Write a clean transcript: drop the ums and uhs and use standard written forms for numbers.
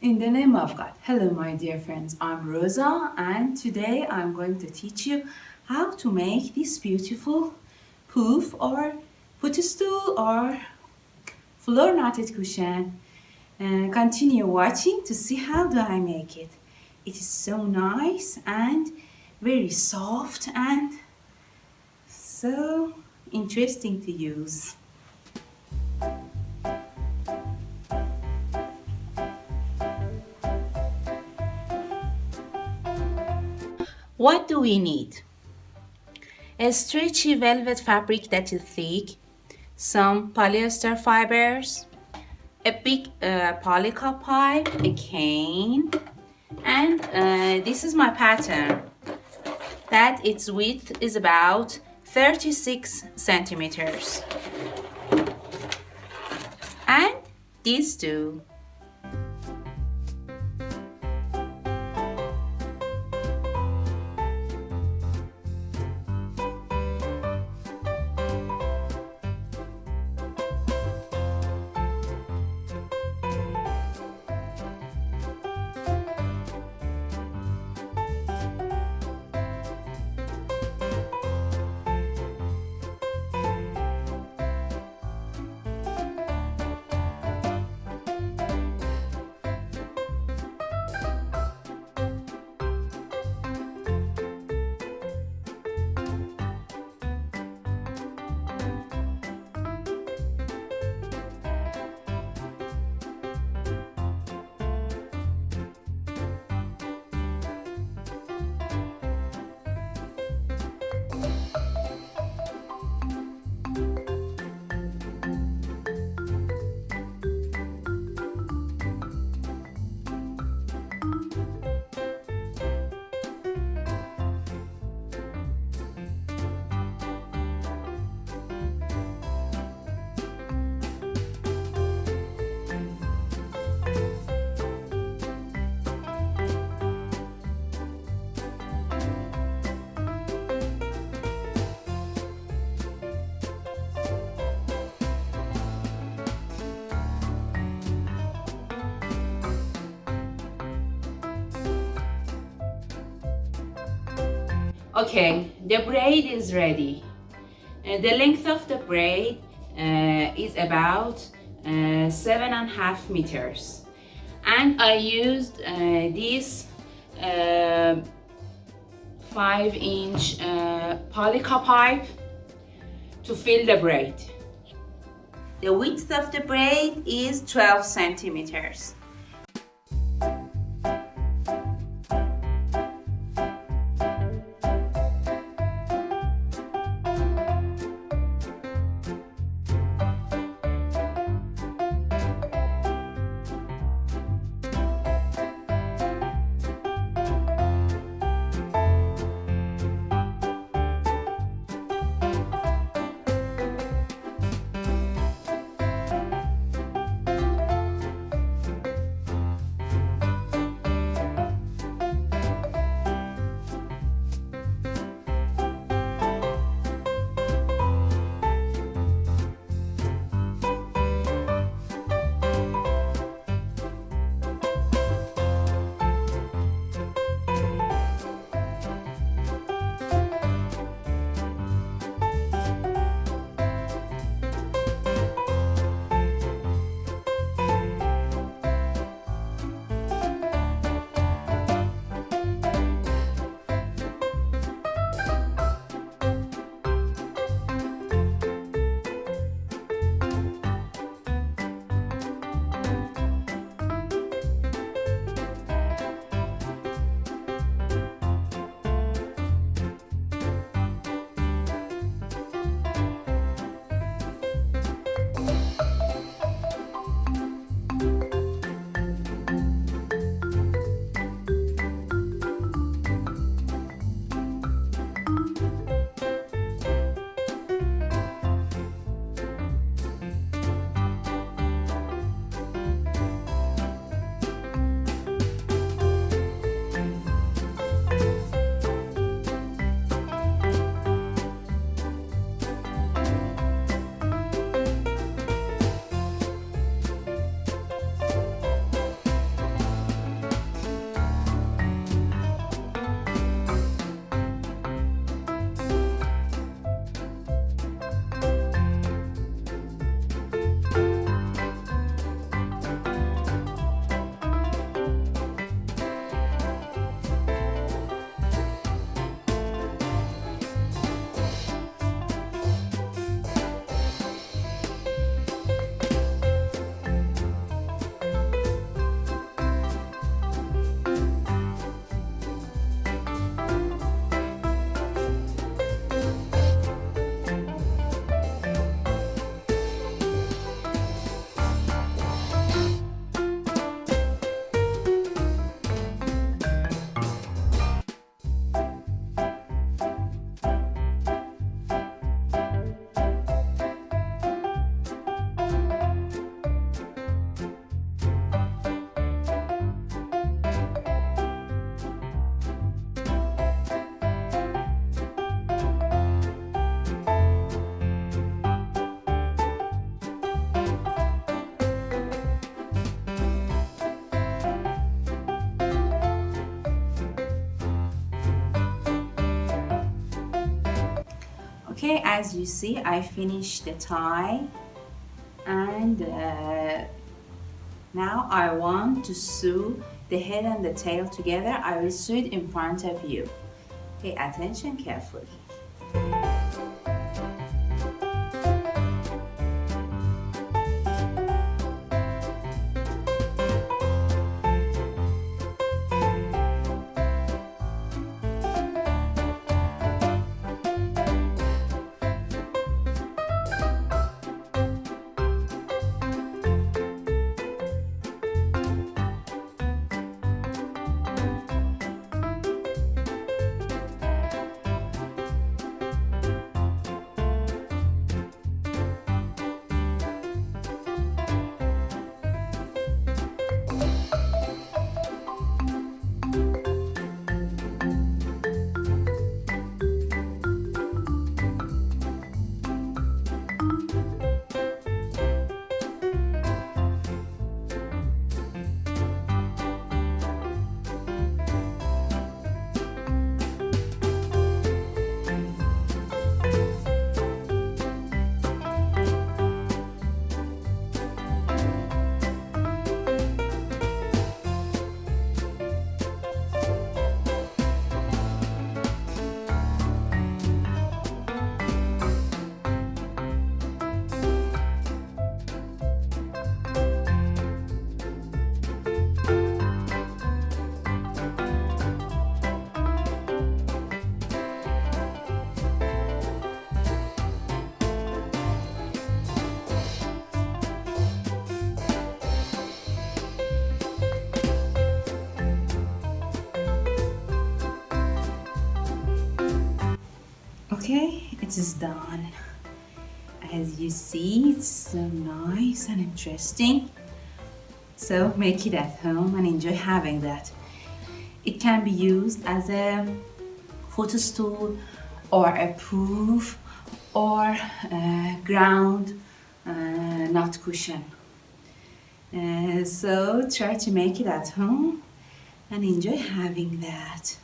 In the name of God. Hello, my dear friends. I'm Rosa, and today I'm going to teach you how to make this beautiful poof or footstool or floor knotted cushion. And continue watching to see how do I make it. It is so nice and very soft and so interesting to use. What do we need? A stretchy velvet fabric that is thick, some polyester fibers, a big polycop pipe, a cane, and this is my pattern that its width is about 36 centimeters. And these two. Okay, the braid is ready. The length of the braid is about 7.5 meters. And I used this 5-inch polycop pipe to fill the braid. The width of the braid is 12 centimeters. Okay, as you see, I finished the tie, and now I want to sew the head and the tail together. I will sew it in front of you. Pay attention carefully. Okay, it is done. As you see, it's so nice and interesting. So make it at home and enjoy having that. It can be used as a footstool or a pouf or a ground nut cushion. So try to make it at home and enjoy having that.